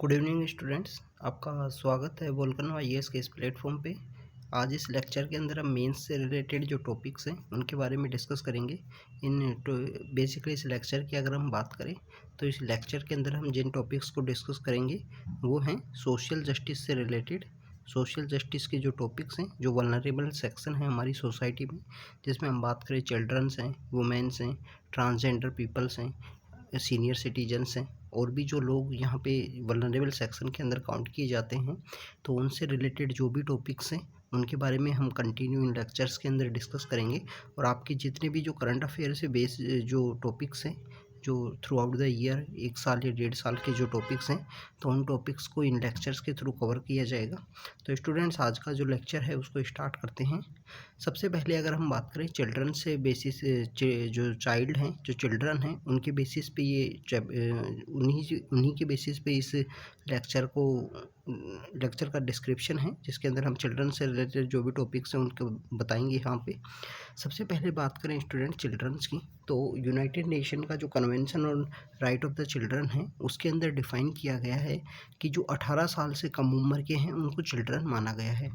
Good evening students, आपका स्वागत है वोल्कनो आईएएस के इस प्लेटफॉर्म पे। आज इस लेक्चर के अंदर हम मेंस से रिलेटेड जो टॉपिक्स हैं उनके बारे में डिस्कस करेंगे। बेसिकली इस लेक्चर की अगर हम बात करें तो इस लेक्चर के अंदर हम जिन टॉपिक्स को डिस्कस करेंगे वो हैं सोशल जस्टिस से रिलेटेड। सोशल जस्टिस के जो टॉपिक्स हैं, जो वल्नरेबल सेक्शन है हमारी सोसाइटी में, जिसमें हम बात करें चिल्ड्रंस हैं, वुमेन्स हैं, ट्रांसजेंडर पीपल्स हैं, सीनियर सिटीजन्स हैं और भी जो लोग यहाँ पे वल्नरेबल सेक्शन के अंदर काउंट किए जाते हैं, तो उनसे रिलेटेड जो भी टॉपिक्स हैं उनके बारे में हम कंटिन्यू इन लेक्चर्स के अंदर डिस्कस करेंगे। और आपके जितने भी जो करंट अफेयर से बेस जो टॉपिक्स हैं, जो थ्रू आउट द ईयर 1 साल या 1.5 साल के जो टॉपिक्स हैं, तो उन टॉपिक्स को इन लेक्चर्स के थ्रू कवर किया जाएगा। तो स्टूडेंट्स, आज का जो लेक्चर है उसको स्टार्ट करते हैं। सबसे पहले अगर हम बात करें चिल्ड्रन से बेसिस, जो चाइल्ड हैं, जो चिल्ड्रन हैं, उनके बेसिस पे ये उन्हीं के बेसिस पे इस लेक्चर का डिस्क्रिप्शन है, जिसके अंदर हम चिल्ड्रन से रिलेटेड जो भी टॉपिक्स हैं उनको बताएंगे यहाँ पे। सबसे पहले बात करें स्टूडेंट चिल्ड्रंस की, तो यूनाइटेड नेशन का जो convention on right of the children है उसके अंदर डिफ़ाइन किया गया है कि जो 18 साल से कम उम्र के हैं उनको चिल्ड्रन माना गया है।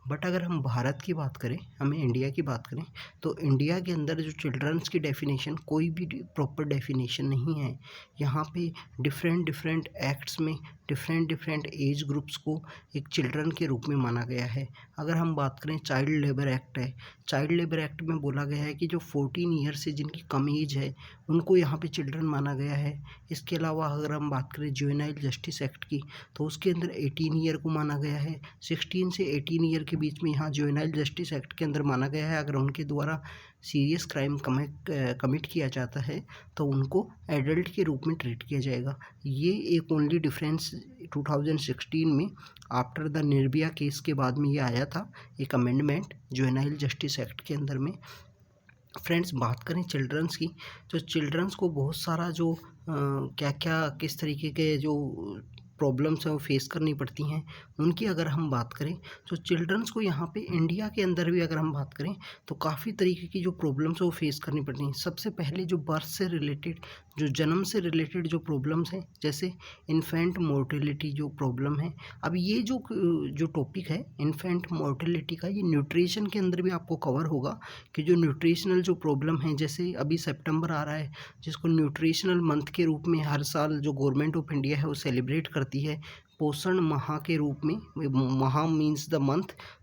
बट अगर हम भारत की बात करें, हमें इंडिया की बात करें, तो इंडिया के अंदर जो चिल्ड्रंस की डेफिनेशन, कोई भी प्रॉपर डेफिनेशन नहीं है। यहाँ पे डिफरेंट एक्ट्स में डिफरेंट एज ग्रुप्स को एक चिल्ड्रन के रूप में माना गया है। अगर हम बात करें, चाइल्ड लेबर एक्ट है, चाइल्ड लेबर एक्ट में बोला गया है कि जो 14 ईयर से जिनकी कम एज है उनको यहाँ पे चिल्ड्रन माना गया है। इसके अलावा अगर हम बात करें जुवेनाइल जस्टिस एक्ट की, तो उसके अंदर 18 ईयर को माना गया है। 16 से 18 ईयर के बीच में यहाँ जुवेनाइल जस्टिस एक्ट के अंदर माना गया है अगर उनके द्वारा सीरियस क्राइम कमिट किया जाता है तो उनको एडल्ट के रूप में ट्रीट किया जाएगा। ये एक ओनली डिफरेंस 2016 में आफ्टर द निर्भया केस के बाद में ये आया था, एक अमेंडमेंट जुवेनाइल जस्टिस एक्ट के अंदर में। फ्रेंड्स, बात करें चिल्ड्रंस की, तो चिल्ड्रंस को बहुत सारा जो क्या क्या किस तरीके के जो प्रॉब्लम्स हैं वो फेस करनी पड़ती हैं, उनकी अगर हम बात करें तो चिल्ड्रंस को यहाँ पे इंडिया के अंदर भी अगर हम बात करें तो काफ़ी तरीके की जो प्रॉब्लम्स है वो फेस करनी पड़ती हैं। सबसे पहले जो बर्थ से रिलेटेड, जो जन्म से रिलेटेड जो प्रॉब्लम्स हैं, जैसे इन्फेंट मोर्टेलिटी जो प्रॉब्लम है। अब ये जो टॉपिक है इन्फेंट मोर्टेलिटी का, ये न्यूट्रिशन के अंदर भी आपको कवर होगा कि जो न्यूट्रिशनल जो प्रॉब्लम है, जैसे अभी सितंबर आ रहा है जिसको न्यूट्रिशनल मंथ के रूप में हर साल जो गवर्नमेंट ऑफ इंडिया है वो सेलिब्रेट करती है, पोषण माह के रूप में। माह मीन्स द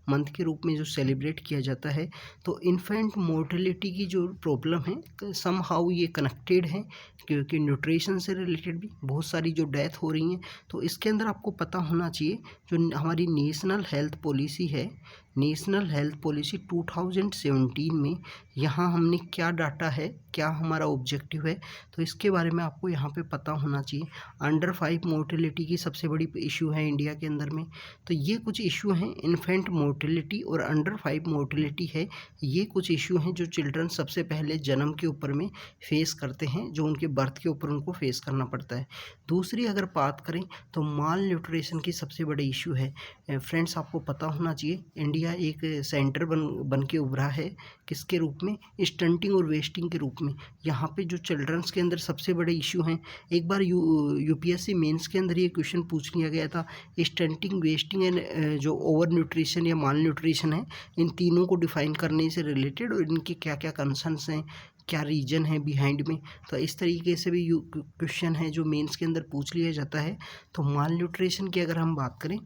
मंथ के रूप में जो सेलिब्रेट किया जाता है। तो इन्फेंट मोर्टेलिटी की जो प्रॉब्लम है सम हाउ ये कनेक्टेड है, क्योंकि न्यूट्रिशन से रिलेटेड भी बहुत सारी जो डेथ हो रही हैं। तो इसके अंदर आपको पता होना चाहिए जो हमारी नेशनल हेल्थ पॉलिसी है, नेशनल हेल्थ पॉलिसी 2017 में यहाँ हमने क्या डाटा है, क्या हमारा ऑब्जेक्टिव है, तो इसके बारे में आपको यहाँ पे पता होना चाहिए। अंडर 5 मोर्टेलिटी की सबसे बड़ी इशू है इंडिया के अंदर में। तो ये कुछ इशू हैं, इन्फेंट मोर्टेलिटी और अंडर 5 मोर्टेलिटी है, ये कुछ इशू हैं जो चिल्ड्रन सबसे पहले जन्म के ऊपर में फेस करते हैं, जो उनके बर्थ के ऊपर उनको फेस करना पड़ता है। दूसरी अगर बात करें तो माल न्यूट्रिशन की सबसे बड़ी इशू है। फ्रेंड्स, आपको पता होना चाहिए इंडिया एक सेंटर बन के उभरा है, किसके रूप में? स्टंटिंग और वेस्टिंग के रूप में। यहाँ पे जो चिल्ड्रंस के अंदर सबसे बड़े इशू हैं, एक बार यूपीएससी मेंस के अंदर ये क्वेश्चन पूछ लिया गया था, स्टंटिंग, वेस्टिंग एंड जो ओवर न्यूट्रिशन या माल न्यूट्रिशन है, इन तीनों को डिफाइन करने से रिलेटेड और इनके क्या क्या कंसर्न्स हैं, क्या रीजन है बिहाइंड में। तो इस तरीके से भी क्वेश्चन है जो मेंस के अंदर पूछ लिया जाता है। तो माल न्यूट्रिशन की अगर हम बात करें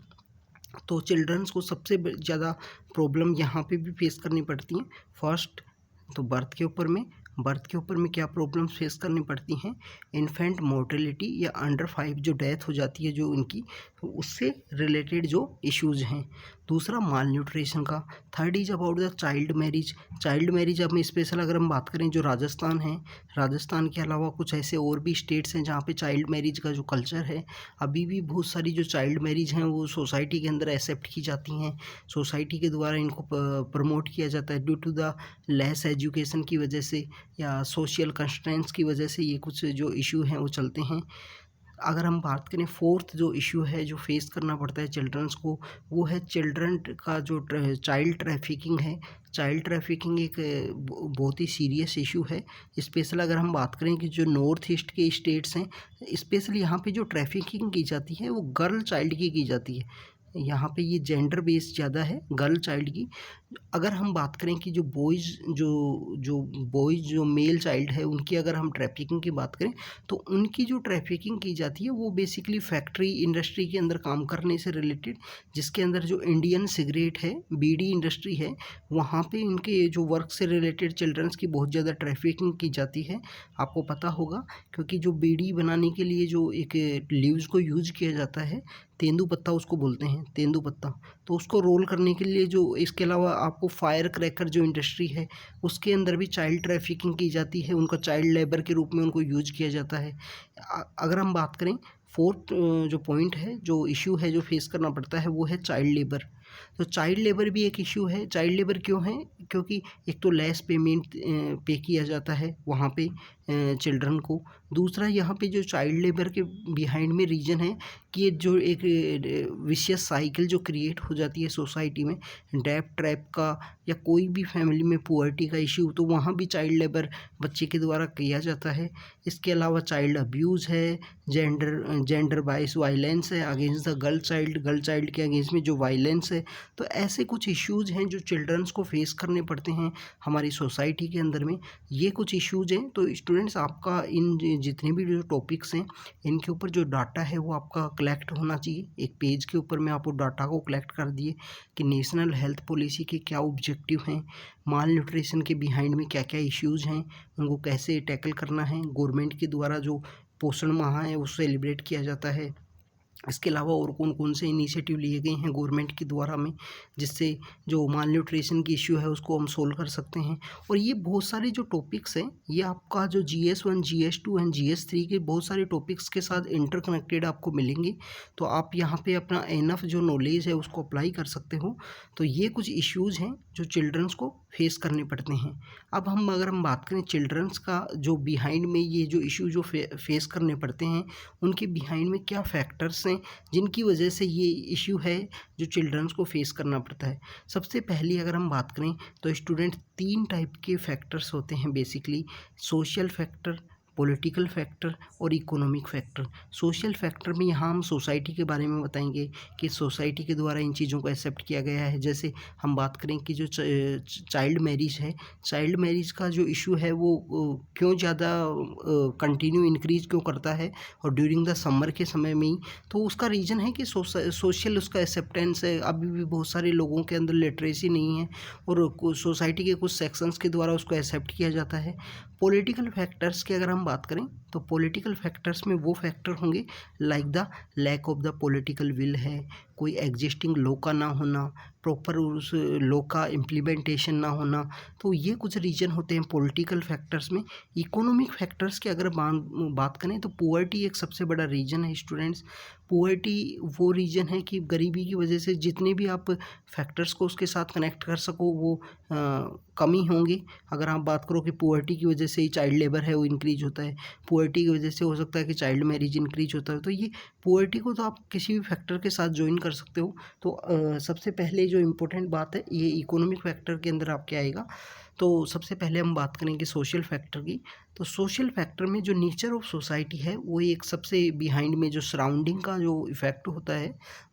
तो चिल्ड्रंस को सबसे ज़्यादा प्रॉब्लम यहाँ पे भी फेस करनी पड़ती हैं। फर्स्ट तो बर्थ के ऊपर में क्या प्रॉब्लम्स फेस करनी पड़ती हैं? इन्फेंट मोर्टेलिटी या अंडर 5 जो डेथ हो जाती है जो उनकी, तो उससे रिलेटेड जो इश्यूज़ हैं। दूसरा माल न्यूट्रिशन का। Third is about the child marriage. अब स्पेशल अगर हम बात करें जो राजस्थान है, राजस्थान के अलावा कुछ ऐसे और भी स्टेट्स हैं जहाँ पे चाइल्ड मैरिज का जो कल्चर है, अभी भी बहुत सारी जो चाइल्ड मैरिज हैं वो सोसाइटी के अंदर एक्सेप्ट की जाती हैं, सोसाइटी के द्वारा इनको प्रमोट किया जाता है। Due to the less education की वजह से या सोशल कंस्ट्रेंट्स की वजह से ये कुछ जो इशू हैं वो चलते हैं। अगर हम बात करें फोर्थ जो इशू है जो फेस करना पड़ता है चिल्ड्रंस को, वो है चिल्ड्रन का जो चाइल्ड ट्रैफिकिंग है। चाइल्ड ट्रैफिकिंग एक बहुत ही सीरियस इशू है। स्पेशल अगर हम बात करें कि जो नॉर्थ ईस्ट के स्टेट्स हैं, स्पेशली यहाँ पे जो ट्रैफिकिंग की जाती है वो गर्ल चाइल्ड की जाती है। यहाँ पे ये जेंडर बेस ज़्यादा है गर्ल चाइल्ड की। अगर हम बात करें कि जो बॉयज़ जो मेल चाइल्ड है उनकी अगर हम ट्रैफिकिंग की बात करें, तो उनकी जो ट्रैफिकिंग की जाती है वो बेसिकली फैक्ट्री इंडस्ट्री के अंदर काम करने से रिलेटेड, जिसके अंदर जो इंडियन सिगरेट है, बीड़ी इंडस्ट्री है, वहाँ पे इनके जो वर्क से रिलेटेड चिल्ड्रंस की बहुत ज़्यादा ट्रैफिकिंग की जाती है। आपको पता होगा, क्योंकि जो बीड़ी बनाने के लिए जो एक लीव्स को यूज़ किया जाता है, तेंदूपत्ता उसको बोलते हैं, तेंदूपत्ता, तो उसको रोल करने के लिए जो, इसके अलावा आपको फायर क्रैकर जो इंडस्ट्री है उसके अंदर भी चाइल्ड ट्रैफिकिंग की जाती है, उनका चाइल्ड लेबर के रूप में उनको यूज किया जाता है। अगर हम बात करें फोर्थ जो पॉइंट है, जो इशू है जो फेस करना पड़ता है, वो है चाइल्ड लेबर। तो चाइल्ड लेबर भी एक इशू है। चाइल्ड लेबर क्यों है? क्योंकि एक तो लेस पेमेंट पे किया जाता है वहाँ पे चिल्ड्रन को। दूसरा, यहाँ पे जो चाइल्ड लेबर के बिहाइंड में रीज़न है कि ये जो एक विशियस साइकिल जो क्रिएट हो जाती है सोसाइटी में, डेब्ट ट्रैप का, या कोई भी फैमिली में पुअर्टी का इशू, तो वहाँ भी चाइल्ड लेबर बच्चे के द्वारा किया जाता है। इसके अलावा चाइल्ड अब्यूज़ है, जेंडर बाइस वायलेंस है अगेंस्ट द गर्ल चाइल्ड के अगेंस्ट में जो वायलेंस है। तो ऐसे कुछ इश्यूज़ हैं जो चिल्ड्रंस को फेस करने पड़ते हैं हमारी सोसाइटी के अंदर में। ये कुछ इश्यूज़ हैं। तो स्टूडेंट्स, आपका इन जितने भी जो टॉपिक्स हैं, इनके ऊपर जो डाटा है वो आपका कलेक्ट होना चाहिए। एक पेज के ऊपर में आपको डाटा को कलेक्ट कर दिए कि नेशनल हेल्थ पॉलिसी के क्या ऑब्जेक्टिव हैं, माल न्यूट्रिशन के बिहाइंड में क्या क्या इश्यूज़ हैं, उनको कैसे टैकल करना है। गवर्नमेंट के द्वारा जो पोषण माह है वो सेलिब्रेट किया जाता है। इसके अलावा और कौन कौन से इनिशिएटिव लिए गए हैं गवर्नमेंट के द्वारा में, जिससे जो माल न्यूट्रिशन की इश्यू है उसको हम सोल्व कर सकते हैं। और ये बहुत सारे जो टॉपिक्स हैं, ये आपका जो GS1 GS2 एंड GS3 के बहुत सारे टॉपिक्स के साथ इंटरकनेक्टेड आपको मिलेंगे। तो आप यहाँ पे अपना इनफ जो नॉलेज है उसको अप्लाई कर सकते हो। तो ये कुछ इश्यूज़ हैं जो चिल्ड्रंस को फेस करने पड़ते हैं। अब अगर हम बात करें चिल्ड्रंस का जो बिहाइंड में ये जो इशू जो फेस करने पड़ते हैं, उनके बिहाइंड में क्या फैक्टर्स हैं जिनकी वजह से ये इशू है जो चिल्ड्रंस को फेस करना पड़ता है। सबसे पहली अगर हम बात करें तो स्टूडेंट, 3 टाइप के फैक्टर्स होते हैं basically: social factor, political factor और इकोनॉमिक फैक्टर। सोशल फैक्टर में यहाँ हम सोसाइटी के बारे में बताएंगे कि सोसाइटी के द्वारा इन चीज़ों को एक्सेप्ट किया गया है। जैसे हम बात करें कि जो चाइल्ड मैरिज है, चाइल्ड मैरिज का जो इशू है वो क्यों ज़्यादा कंटिन्यू इंक्रीज क्यों करता है और ड्यूरिंग द समर के समय में ही, तो उसका रीज़न है कि सोशल उसका एक्सेप्टेंस है। अभी भी बहुत सारे लोगों के अंदर लिटरेसी नहीं है और सोसाइटी के कुछ सेक्शंस के द्वारा उसको एक्सेप्ट किया जाता है। पॉलिटिकल फैक्टर्स की अगर हम बात करें तो पॉलिटिकल फैक्टर्स में वो फैक्टर होंगे like the lack of the political will है, कोई एग्जिस्टिंग लॉ का ना होना, प्रॉपर उस लॉ का इम्प्लीमेंटेशन ना होना। तो ये कुछ रीजन होते हैं पॉलिटिकल फैक्टर्स में। इकोनॉमिक फैक्टर्स की अगर बात करें तो पुअर्टी एक सबसे बड़ा रीजन है स्टूडेंट्स। पुअर्टी वो रीजन है कि गरीबी की वजह से जितने भी आप फैक्टर्स को उसके साथ कनेक्ट कर सको वो कमी होंगे। अगर आप बात करो कि पुअर्टी की वजह से ही चाइल्ड लेबर है वो इंक्रीज होता है, पुअर्टी की वजह से हो सकता है कि चाइल्ड मैरिज इंक्रीज होता है, तो ये पुअर्टी को तो आप किसी भी फैक्टर के साथ ज्वाइन कर सकते हो। तो सबसे पहले जो इम्पोर्टेंट बात है ये इकोनॉमिक फैक्टर के अंदर आपके आएगा। तो सबसे पहले हम बात करेंगे सोशल फैक्टर की। तो सोशल फैक्टर में जो नेचर ऑफ सोसाइटी है वो एक सबसे बिहाइंड में जो सराउंडिंग का जो इफ़ेक्ट होता है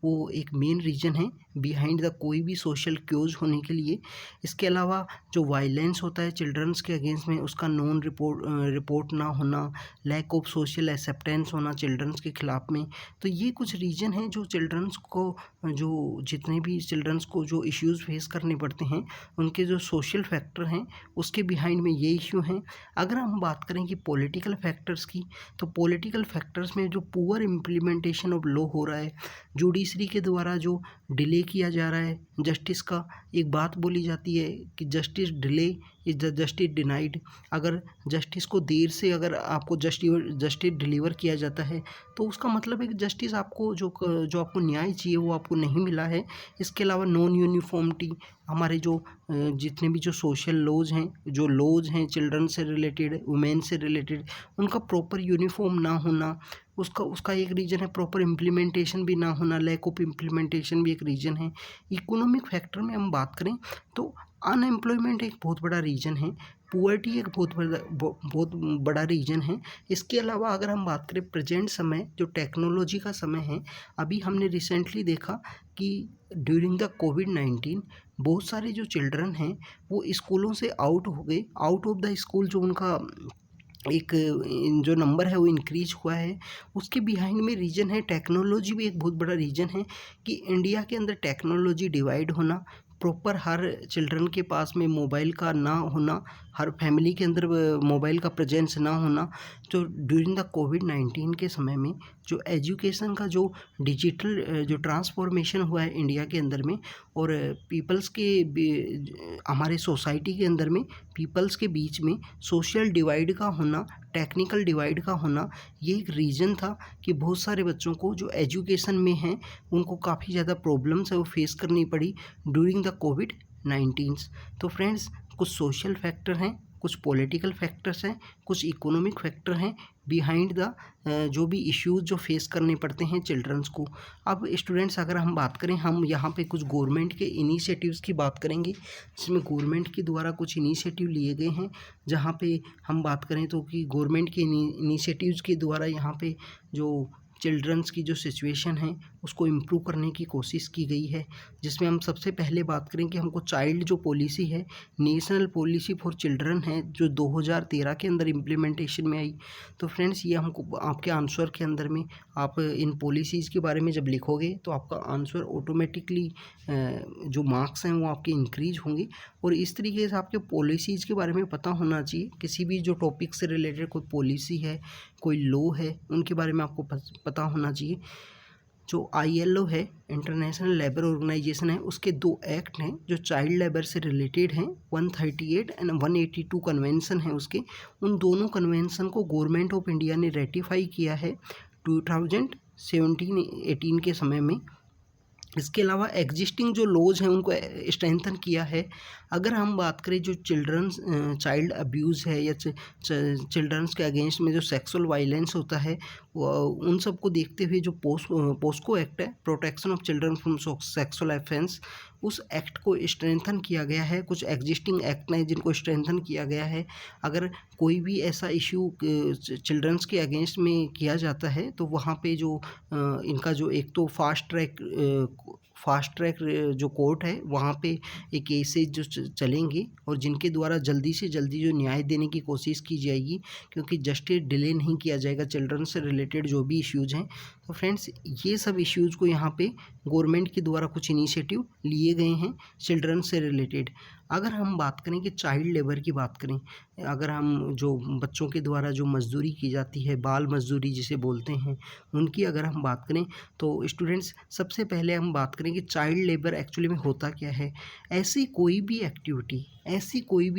वो एक मेन रीजन है बिहाइंड द कोई भी सोशल क्यूज होने के लिए। इसके अलावा जो वायलेंस होता है चिल्ड्रंस के अगेंस्ट में उसका नॉन रिपोर्ट ना होना, लैक ऑफ सोशल एक्सेप्टेंस होना चिल्ड्रंस के खिलाफ में। तो ये कुछ रीजन हैं जो चिल्ड्रंस को जो जितने भी चिल्ड्रंस को जो इश्यूज़ फेस करने पड़ते हैं उनके जो सोशल फैक्टर हैं उसके बिहाइंड में ये इश्यू हैं। अगर हम बात करें कि पॉलिटिकल फैक्टर्स की, तो पॉलिटिकल फैक्टर्स में जो पुअर इम्प्लीमेंटेशन ऑफ लॉ हो रहा है, जुडिशरी के द्वारा जो डिले किया जा रहा है जस्टिस का, एक बात बोली जाती है कि justice delay is the justice denied. अगर जस्टिस को देर से अगर आपको जस्टिस डिलीवर किया जाता है तो उसका मतलब है कि जस्टिस आपको जो आपको न्याय चाहिए वो आपको नहीं मिला है। इसके अलावा नॉन यूनिफॉर्मिटी, हमारे जो जितने भी जो सोशल लॉज हैं चिल्ड्रन से रिलेटेड, वुमेन से रिलेटेड, उनका प्रॉपर यूनिफॉर्म ना होना, उसका उसका एक रीज़न है प्रॉपर इम्प्लीमेंटेशन भी ना होना, लैक ऑफ इम्प्लीमेंटेशन भी एक रीज़न है। इकोनॉमिक फैक्टर में हम बात करें तो अनएम्प्लॉयमेंट एक बहुत बड़ा रीज़न है, पुअर्टी एक बहुत बड़ा रीज़न है। इसके अलावा अगर हम बात करें प्रेजेंट समय जो टेक्नोलॉजी का समय है, अभी हमने रिसेंटली देखा कि ड्यूरिंग द कोविड-19 बहुत सारे जो चिल्ड्रन हैं वो स्कूलों से आउट हो गए, आउट ऑफ द स्कूल जो उनका एक जो नंबर है वो इंक्रीज हुआ है। उसके बिहाइंड में रीज़न है टेक्नोलॉजी भी एक बहुत बड़ा रीज़न है कि इंडिया के अंदर टेक्नोलॉजी डिवाइड होना, प्रॉपर हर चिल्ड्रन के पास में मोबाइल का ना होना, हर फैमिली के अंदर मोबाइल का प्रेजेंस ना होना। तो ड्यूरिंग द कोविड-19 के समय में जो एजुकेशन का जो डिजिटल जो ट्रांसफॉर्मेशन हुआ है इंडिया के अंदर में, और पीपल्स के हमारे सोसाइटी के अंदर में पीपल्स के बीच में सोशल डिवाइड का होना, टेक्निकल डिवाइड का होना, ये एक रीज़न था कि बहुत सारे बच्चों को जो एजुकेशन में हैं उनको काफ़ी ज़्यादा प्रॉब्लम्स है वो फेस करनी पड़ी ड्यूरिंग द कोविड-19। तो फ्रेंड्स, कुछ सोशल फैक्टर हैं, कुछ पॉलिटिकल फैक्टर्स हैं, कुछ इकोनॉमिक फैक्टर हैं बिहाइंड द जो भी इश्यूज़ जो फेस करने पड़ते हैं चिल्ड्रंस को। अब स्टूडेंट्स, अगर हम बात करें, हम यहाँ पे कुछ गवर्नमेंट के इनिशिएटिव्स की बात करेंगे, जिसमें गवर्नमेंट के द्वारा कुछ इनिशिएटिव लिए गए हैं। जहाँ पे हम बात करें तो कि गवर्नमेंट के इनिशिएटिव्स के द्वारा यहाँ पे जो चिल्ड्रंस की जो सिचुएशन है उसको इम्प्रूव करने की कोशिश की गई है। जिसमें हम सबसे पहले बात करें कि हमको चाइल्ड जो पॉलिसी है, नेशनल पॉलिसी फॉर चिल्ड्रन है, जो 2013 के अंदर इम्प्लीमेंटेशन में आई। तो फ्रेंड्स, ये हमको आपके आंसर के अंदर में आप इन पॉलिसीज़ के बारे में जब लिखोगे तो आपका आंसर ऑटोमेटिकली जो मार्क्स हैं वो आपके इंक्रीज होंगे। और इस तरीके से आपके पॉलिसीज़ के बारे में पता होना चाहिए। किसी भी जो टॉपिक से रिलेटेड कोई पॉलिसी है, कोई लॉ है, उनके बारे में आपको पता होना चाहिए। जो ILO है, इंटरनेशनल लेबर ऑर्गेनाइजेशन है, उसके 2 एक्ट हैं जो चाइल्ड लेबर से रिलेटेड हैं, 138 एंड 182 कन्वेंशन है उसके। उन दोनों कन्वेंशन को गवर्नमेंट ऑफ इंडिया ने रेटिफाई किया है 2017-18 के समय में। इसके अलावा एग्जिस्टिंग जो लॉज हैं उनको स्ट्रेंथन किया है। अगर हम बात करें जो चाइल्ड अब्यूज़ है या चिल्ड्रंस के अगेंस्ट में जो सेक्सुअल वायलेंस होता है, उन सब को देखते हुए जो पोस्को एक्ट है, protection of children from sexual offence, उस एक्ट को स्ट्रेंथन किया गया है। कुछ एग्जिस्टिंग एक्ट हैं जिनको स्ट्रेंथन किया गया है। अगर कोई भी ऐसा इशू चिल्ड्रंस के अगेंस्ट में किया जाता है तो वहाँ पे जो इनका जो एक तो फास्ट ट्रैक जो कोर्ट है वहाँ पे ये केसेज जो चलेंगे और जिनके द्वारा जल्दी से जल्दी जो न्याय देने की कोशिश की जाएगी, क्योंकि जस्टिस डिले नहीं किया जाएगा चिल्ड्रन से रिलेटेड जो भी इश्यूज़ हैं। तो फ्रेंड्स, ये सब इश्यूज़ को यहाँ पे गवर्नमेंट के द्वारा कुछ इनिशिएटिव लिए गए हैं चिल्ड्रन से रिलेटेड। अगर हम बात करें कि चाइल्ड लेबर की बात करें, अगर हम जो बच्चों के द्वारा जो मजदूरी की जाती है, बाल मजदूरी जिसे बोलते हैं, उनकी अगर हम बात करें तो स्टूडेंट्स, सबसे पहले हम बात करें कि चाइल्ड लेबर एक्चुअली में होता क्या है। ऐसी कोई भी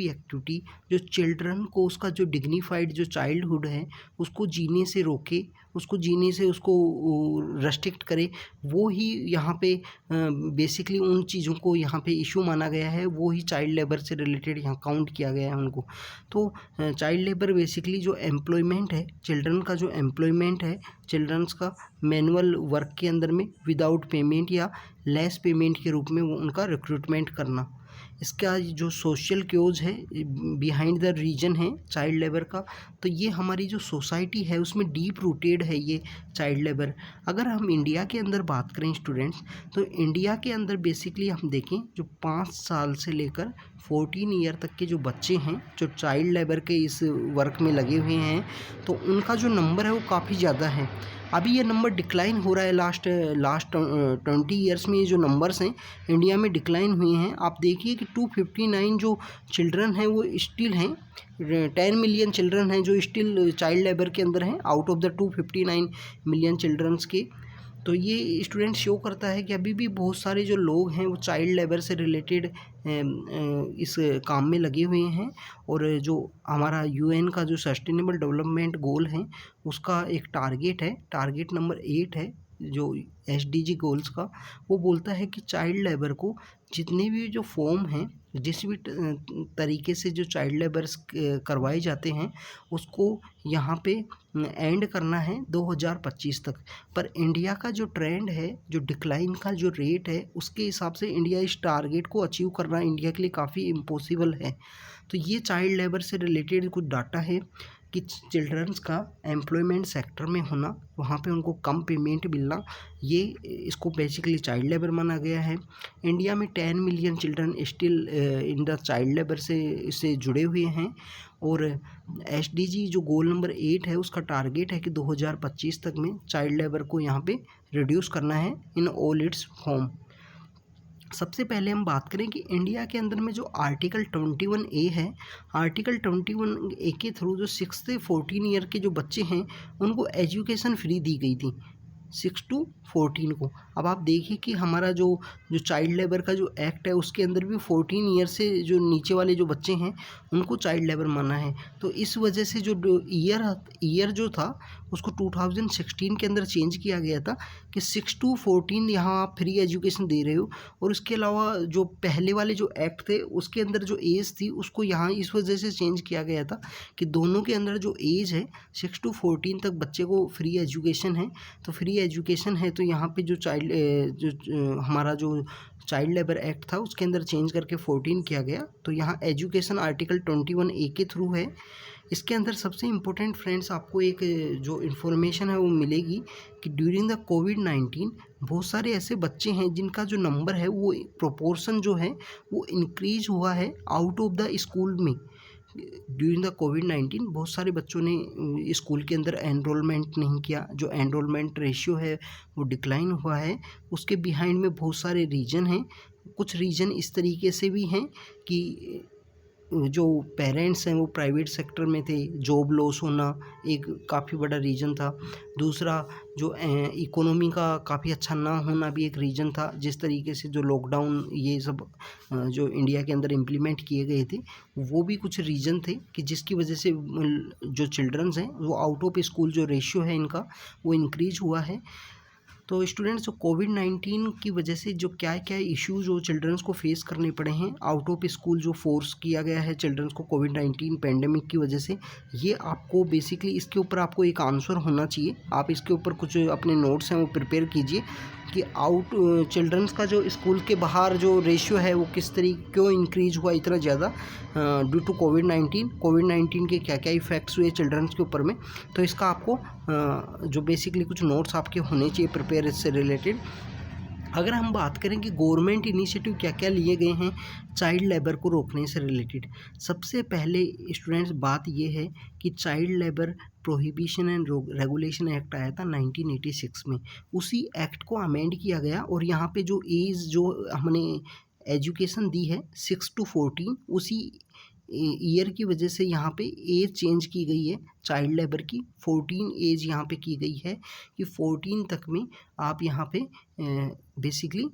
एक्टिविटी जो चिल्ड्रन को उसका जो डिग्निफाइड जो चाइल्डहुड है उसको जीने से रोके, उसको जीने से उसको रेस्ट्रिक्ट करे, वो ही यहाँ पे बेसिकली उन चीज़ों को यहाँ पे इशू माना गया है, वो ही चाइल्ड लेबर से रिलेटेड यहाँ काउंट किया गया है उनको। तो चाइल्ड लेबर बेसिकली जो एम्प्लॉयमेंट है, चिल्ड्रन का जो एम्प्लॉयमेंट है, चिल्ड्रंस का मैनुअल वर्क के अंदर में विदाउट पेमेंट या लेस पेमेंट के रूप में वो उनका रिक्रूटमेंट करना। इसका जो सोशल क्योज है बिहाइंड द रीजन है चाइल्ड लेबर का, तो ये हमारी जो सोसाइटी है उसमें डीप रूटेड है ये चाइल्ड लेबर। अगर हम इंडिया के अंदर बात करें स्टूडेंट्स, तो इंडिया के अंदर बेसिकली हम देखें जो 5 साल से लेकर 14 ईयर तक के जो बच्चे हैं जो चाइल्ड लेबर के इस वर्क में लगे हुए हैं, तो उनका जो नंबर है वो काफ़ी ज़्यादा है। अभी ये नंबर डिक्लाइन हो रहा है, लास्ट 20 ईयर्स में ये जो नंबर्स हैं इंडिया में डिक्लाइन हुए हैं। आप देखिए कि 259 जो चिल्ड्रन हैं वो स्टिल हैं, 10 मिलियन चिल्ड्रन हैं जो स्टिल चाइल्ड लेबर के अंदर हैं out of the 259 million childrens के। तो ये स्टूडेंट शो करता है कि अभी भी बहुत सारे जो लोग हैं वो चाइल्ड लेबर से रिलेटेड इस काम में लगे हुए हैं। और जो हमारा UN का जो सस्टेनेबल डेवलपमेंट गोल है उसका एक टारगेट है, टारगेट नंबर 8 है जो SDG गोल्स का, वो बोलता है कि चाइल्ड लेबर को जितने भी जो फॉर्म हैं, जिस भी तरीके से जो चाइल्ड लेबर्स करवाए जाते हैं, उसको यहाँ पे एंड करना है 2025 तक। पर इंडिया का जो ट्रेंड है, जो डिक्लाइन का जो रेट है, उसके हिसाब से इंडिया इस टारगेट को अचीव करना इंडिया के लिए काफ़ी इम्पॉसिबल है। तो ये चाइल्ड लेबर से रिलेटेड कुछ डाटा है कि चिल्ड्रंस का एम्प्लॉयमेंट सेक्टर में होना, वहाँ पे उनको कम पेमेंट मिलना, ये इसको बेसिकली चाइल्ड लेबर माना गया है। इंडिया में 10 million children still in the child labour से जुड़े हुए हैं। और SDG जो गोल नंबर 8 है, उसका टारगेट है कि 2025 तक में चाइल्ड लेबर को यहाँ पे रिड्यूस करना है इन ऑल इट्स फॉर्म। सबसे पहले हम बात करें कि इंडिया के अंदर में जो आर्टिकल 21A है, आर्टिकल 21A के थ्रू जो 6 से 14 ईयर के जो बच्चे हैं, उनको एजुकेशन फ्री दी गई थी 6 to 14 को। अब आप देखिए कि हमारा जो चाइल्ड लेबर का जो एक्ट है, उसके अंदर भी 14 ईयर से जो नीचे वाले जो बच्चे हैं, उनको चाइल्ड लेबर माना है। तो इस वजह से जो ईयर जो था, उसको 2016 के अंदर चेंज किया गया था कि 6 to 14 यहाँ आप फ्री एजुकेशन दे रहे हो। और उसके अलावा जो पहले वाले जो एक्ट थे, उसके अंदर जो एज थी, उसको यहाँ इस वजह से चेंज किया गया था कि दोनों के अंदर जो एज है 6 to 14 तक बच्चे को फ्री एजुकेशन है। तो फ्री एजुकेशन है, तो यहाँ पे जो हमारा जो चाइल्ड लेबर एक्ट था, उसके अंदर चेंज करके 14 किया गया। तो यहाँ एजुकेशन आर्टिकल 21A के थ्रू है। इसके अंदर सबसे इम्पोर्टेंट फ्रेंड्स, आपको एक जो इन्फॉर्मेशन है वो मिलेगी कि ड्यूरिंग द कोविड-19 बहुत सारे ऐसे बच्चे हैं जिनका जो नंबर है, वो प्रोपोर्शन जो है वो इंक्रीज हुआ है आउट ऑफ द स्कूल में। ड्यूरिंग द कोविड-19 बहुत सारे बच्चों ने स्कूल के अंदर एनरोलमेंट नहीं किया। जो एनरोलमेंट रेशियो है वो डिक्लाइन हुआ है। उसके बिहाइंड में बहुत सारे रीज़न हैं। कुछ रीज़न इस तरीके से भी हैं कि जो पेरेंट्स हैं वो प्राइवेट सेक्टर में थे, जॉब लॉस होना एक काफ़ी बड़ा रीज़न था। दूसरा, जो इकोनॉमी का काफ़ी अच्छा ना होना भी एक रीज़न था। जिस तरीके से जो लॉकडाउन ये सब जो इंडिया के अंदर इम्प्लीमेंट किए गए थे, वो भी कुछ रीज़न थे कि जिसकी वजह से जो चिल्ड्रंस हैं, वो आउट ऑफ स्कूल जो रेशियो है इनका, वो इंक्रीज हुआ है। तो स्टूडेंट्स, जो कोविड-19 की वजह से जो क्या क्या इश्यूज जो चिल्ड्रंस को फेस करने पड़े हैं, आउट ऑफ स्कूल जो फोर्स किया गया है चिल्ड्रंस को कोविड-19 पेंडेमिक की वजह से, ये आपको बेसिकली इसके ऊपर आपको एक आंसर होना चाहिए। आप इसके ऊपर कुछ अपने नोट्स हैं वो प्रिपेयर कीजिए कि चिल्ड्रंस का जो स्कूल के बाहर जो रेशियो है वो किस तरीके क्यों इंक्रीज हुआ इतना ज़्यादा ड्यू टू कोविड-19 के क्या क्या इफ़ेक्ट्स हुए चिल्ड्रंस के ऊपर में। तो इसका आपको जो बेसिकली कुछ नोट्स आपके होने चाहिए प्रिपेयर इससे रिलेटेड। अगर हम बात करें कि गवर्नमेंट इनिशिएटिव क्या क्या लिए गए हैं चाइल्ड लेबर को रोकने से रिलेटेड, सबसे पहले स्टूडेंट्स बात ये है कि child labour prohibition and regulation act आया था 1986 में। उसी एक्ट को अमेंड किया गया और यहाँ पे जो एज जो हमने एजुकेशन दी है 6 to 14, उसी ईयर की वजह से यहाँ पे एज चेंज की गई है चाइल्ड लेबर की। 14 एज यहाँ पे की गई है कि 14 तक में आप यहाँ पे बेसिकली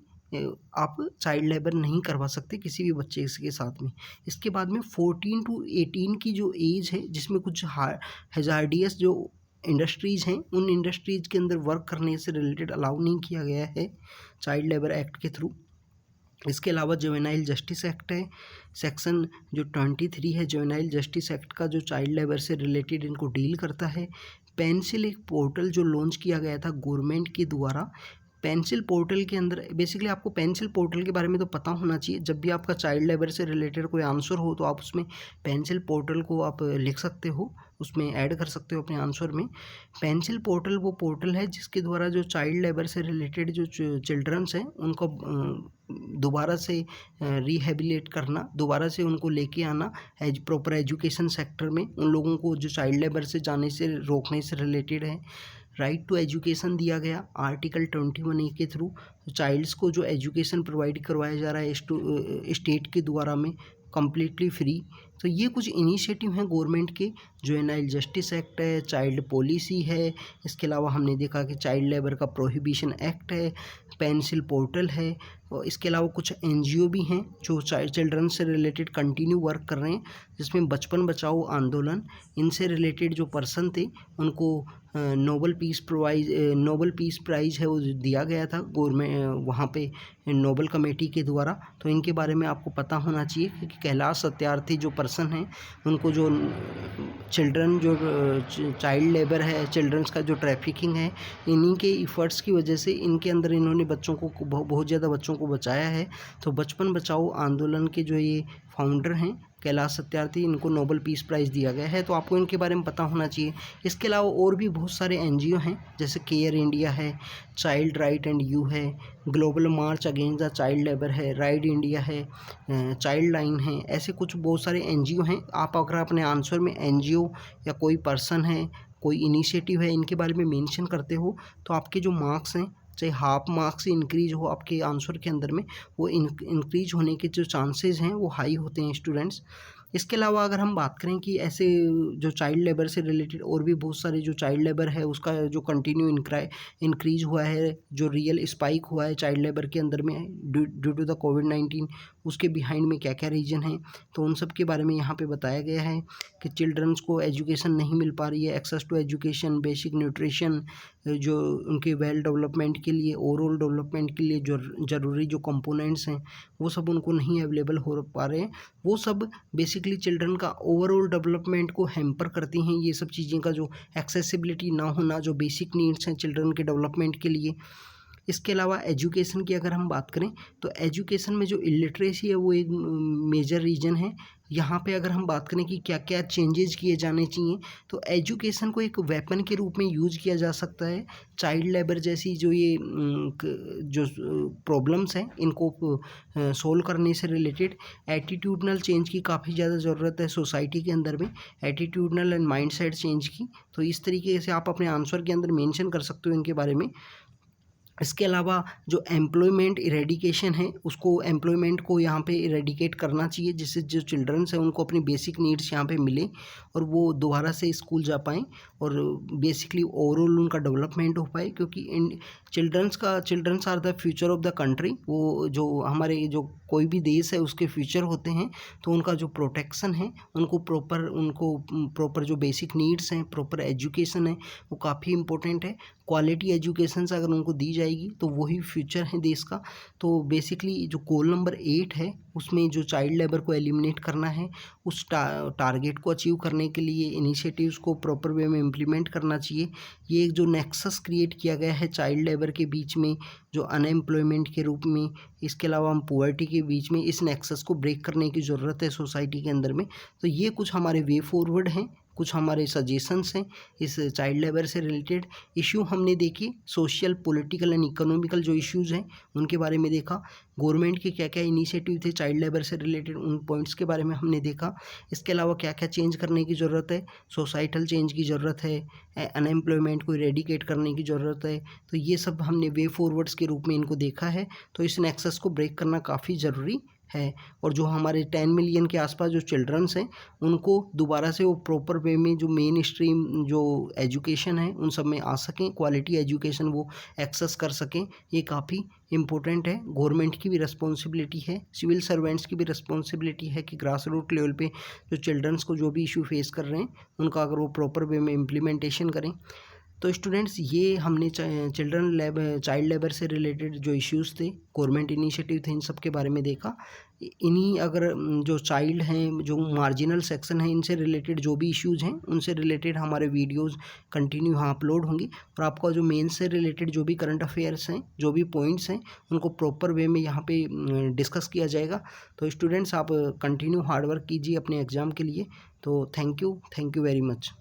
आप चाइल्ड लेबर नहीं करवा सकते किसी भी बच्चे के साथ में। इसके बाद में 14 to 18 की जो एज है, जिसमें कुछ हैजार्डियस जो इंडस्ट्रीज़ हैं, उन इंडस्ट्रीज़ के अंदर वर्क करने से रिलेटेड अलाउ नहीं किया गया है चाइल्ड लेबर एक्ट के थ्रू। इसके अलावा जुवेनाइल जस्टिस एक्ट है, सेक्शन जो 23 है जुवेनाइल जस्टिस एक्ट का, जो चाइल्ड लेबर से रिलेटेड इनको डील करता है। पेंसिल एक पोर्टल जो लॉन्च किया गया था गवर्नमेंट के द्वारा। पेंसिल पोर्टल के अंदर बेसिकली आपको पेंसिल पोर्टल के बारे में तो पता होना चाहिए। जब भी आपका चाइल्ड लेबर से रिलेटेड कोई आंसर हो तो आप उसमें पेंसिल पोर्टल को आप लिख सकते हो, उसमें ऐड कर सकते हो अपने आंसर में। पेंसिल पोर्टल वो पोर्टल है जिसके द्वारा जो चाइल्ड लेबर से रिलेटेड जो चिल्ड्रंस हैं उनको दोबारा से रिहेबिलिट करना, दोबारा से उनको लेके आना प्रॉपर एजुकेशन सेक्टर में, उन लोगों को जो चाइल्ड लेबर से जाने से रोकने से रिलेटेड है। राइट टू एजुकेशन दिया गया आर्टिकल 21A के थ्रू। चाइल्ड्स को जो एजुकेशन प्रोवाइड करवाया जा रहा है स्टेट के द्वारा में कम्प्लीटली फ्री, तो ये कुछ इनिशिएटिव हैं गवर्नमेंट के, जुवेनाइल जस्टिस एक्ट है, चाइल्ड पॉलिसी है, इसके अलावा हमने देखा कि चाइल्ड लेबर का प्रोहिबिशन एक्ट है, पेंसिल पोर्टल है, और इसके अलावा कुछ एनजीओ भी हैं जो चिल्ड्रन से रिलेटेड कंटिन्यू वर्क कर रहे हैं, जिसमें बचपन बचाओ आंदोलन, इनसे रिलेटेड जो पर्सन थे उनको नोबल पीस प्राइज़ है वो दिया गया था गवर्नमेंट वहाँ पे नोबल कमेटी के द्वारा। तो इनके बारे में आपको पता होना चाहिए कि कैलाश सत्यार्थी जो पर्सन हैं उनको जो चाइल्ड लेबर है, चिल्ड्रंस का जो ट्रैफिकिंग है, इन्हीं के इफ़र्ट्स की वजह से इनके अंदर इन्होंने बच्चों को बहुत ज़्यादा बच्चों को बचाया है। तो बचपन बचाओ आंदोलन के जो ये फाउंडर हैं कैलाश सत्यार्थी, इनको नोबल पीस प्राइज़ दिया गया है, तो आपको इनके बारे में पता होना चाहिए। इसके अलावा और भी बहुत सारे एनजीओ हैं, जैसे केयर इंडिया है, चाइल्ड राइट एंड यू है, global March against the child labour है, राइड इंडिया है, चाइल्ड लाइन है, ऐसे कुछ बहुत सारे एनजीओ हैं। आप अगर अपने आंसर में एनजीओ या कोई पर्सन है, कोई इनिशिएटिव है, इनके बारे में मेंशन करते हो, तो आपके जो मार्क्स हैं, चाहे हाफ मार्क्स से इंक्रीज हो आपके आंसर के अंदर में, वो इंक्रीज होने के जो चांसेस हैं वो हाई होते हैं स्टूडेंट्स। इसके अलावा अगर हम बात करें कि ऐसे जो चाइल्ड लेबर से रिलेटेड और भी बहुत सारे जो चाइल्ड लेबर है उसका जो कंटिन्यू इंक्रीज हुआ है, जो रियल स्पाइक हुआ है चाइल्ड लेबर के अंदर में ड्यू टू द कोविड-19, उसके बिहाइंड में क्या क्या रीज़न है, तो उन सब के बारे में यहाँ पे बताया गया है कि चिल्ड्रंस को एजुकेशन नहीं मिल पा रही है, access to education, basic nutrition, जो उनके वेल डेवलपमेंट के लिए, ओवरऑल डेवलपमेंट के लिए जो ज़रूरी जो कंपोनेंट्स हैं वो सब उनको नहीं अवेलेबल हो पा रहे हैं। वो सब बेसिकली चिल्ड्रन का ओवरऑल डेवलपमेंट को हैम्पर करती हैं, ये सब चीज़ें का जो एक्सेसिबिलिटी ना होना, जो बेसिक नीड्स हैं चिल्ड्रन के डेवलपमेंट के लिए। इसके अलावा एजुकेशन की अगर हम बात करें तो एजुकेशन में जो इलिटरेसी है वो एक मेजर रीजन है। यहाँ पे अगर हम बात करें कि क्या क्या चेंजेस किए जाने चाहिए, तो एजुकेशन को एक वेपन के रूप में यूज़ किया जा सकता है। चाइल्ड लेबर जैसी जो ये जो प्रॉब्लम्स हैं इनको सोल्व करने से रिलेटेड एटीट्यूडनल चेंज की काफ़ी ज़्यादा ज़रूरत है सोसाइटी के अंदर में, एटीट्यूडनल एंड माइंडसेट चेंज की। तो इस तरीके से आप अपने आंसर के अंदर मेंशन कर सकते हो इनके बारे में। इसके अलावा जो एम्प्लॉयमेंट इरेडिकेशन है, उसको एम्प्लॉयमेंट को यहाँ पे इरेडिकेट करना चाहिए, जिससे जो चिल्ड्रंस हैं उनको अपनी बेसिक नीड्स यहाँ पे मिले और वो दोबारा से स्कूल जा पाएँ और बेसिकली ओवरऑल उनका डेवलपमेंट हो पाए, क्योंकि इन childrens are the future of the country. वो जो हमारे जो कोई भी देश है उसके फ्यूचर होते हैं, तो उनका जो प्रोटेक्शन है, उनको प्रॉपर जो बेसिक नीड्स हैं, प्रॉपर एजुकेशन है, वो काफ़ी इंपॉर्टेंट है। क्वालिटी एजुकेशन से अगर उनको दी जाएगी तो वही फ्यूचर है देश का। तो बेसिकली जो गोल नंबर 8 है उसमें जो चाइल्ड लेबर को एलिमिनेट करना है, उस टारगेट को अचीव करने के लिए इनिशिएटिव्स को प्रॉपर वे में इम्प्लीमेंट करना चाहिए। ये एक जो नेक्सस क्रिएट किया गया है चाइल्ड लेबर के बीच में, जो अनएम्प्लॉयमेंट के रूप में, इसके अलावा हम पुअर्टी के बीच में, इस नेक्सस को ब्रेक करने की ज़रूरत है सोसाइटी के अंदर में। तो ये कुछ हमारे वे फॉरवर्ड हैं, कुछ हमारे सजेशंस हैं इस चाइल्ड लेबर से रिलेटेड। इशू हमने देखे, सोशल, पॉलिटिकल एंड इकोनॉमिकल जो इश्यूज़ हैं उनके बारे में देखा, गवर्नमेंट के क्या क्या इनिशिएटिव थे चाइल्ड लेबर से रिलेटेड, उन पॉइंट्स के बारे में हमने देखा। इसके अलावा क्या क्या चेंज करने की ज़रूरत है, सोसाइटल चेंज की ज़रूरत है, अनएम्प्लॉयमेंट को इरेडिकेट करने की ज़रूरत है। तो ये सब हमने वे फॉरवर्ड्स के रूप में इनको देखा है। तो इस नेक्सस को ब्रेक करना काफ़ी ज़रूरी है, और जो हमारे 10 मिलियन के आसपास जो चिल्ड्रंस हैं उनको दोबारा से वो प्रॉपर वे में जो मेन स्ट्रीम जो एजुकेशन है उन सब में आ सकें, क्वालिटी एजुकेशन वो एक्सेस कर सकें, ये काफ़ी इम्पोर्टेंट है। गवर्नमेंट की भी रिस्पॉन्सिबिलिटी है, सिविल सर्वेंट्स की भी रिस्पॉन्सिबिलिटी है कि ग्रास रूट लेवल पे जो चिल्ड्रंस को जो भी इशू फेस कर रहे हैं उनका अगर वो प्रॉपर वे में इम्प्लीमेंटेशन करें। तो स्टूडेंट्स, ये हमने चाइल्ड लेबर से रिलेटेड जो इश्यूज़ थे, गवर्नमेंट इनिशिएटिव थे, इन सब के बारे में देखा। इन्हीं अगर जो चाइल्ड हैं, जो मार्जिनल सेक्शन है, इनसे रिलेटेड जो भी इश्यूज़ हैं उनसे रिलेटेड हमारे वीडियोज़ कंटिन्यू यहाँ अपलोड होंगी, और आपका जो मेन से रिलेटेड जो भी करंट अफेयर्स हैं, जो भी पॉइंट्स हैं, उनको प्रॉपर वे में यहाँ पे डिस्कस किया जाएगा। तो स्टूडेंट्स, आप कंटिन्यू हार्डवर्क कीजिए अपने एग्ज़ाम के लिए। तो थैंक यू वेरी मच।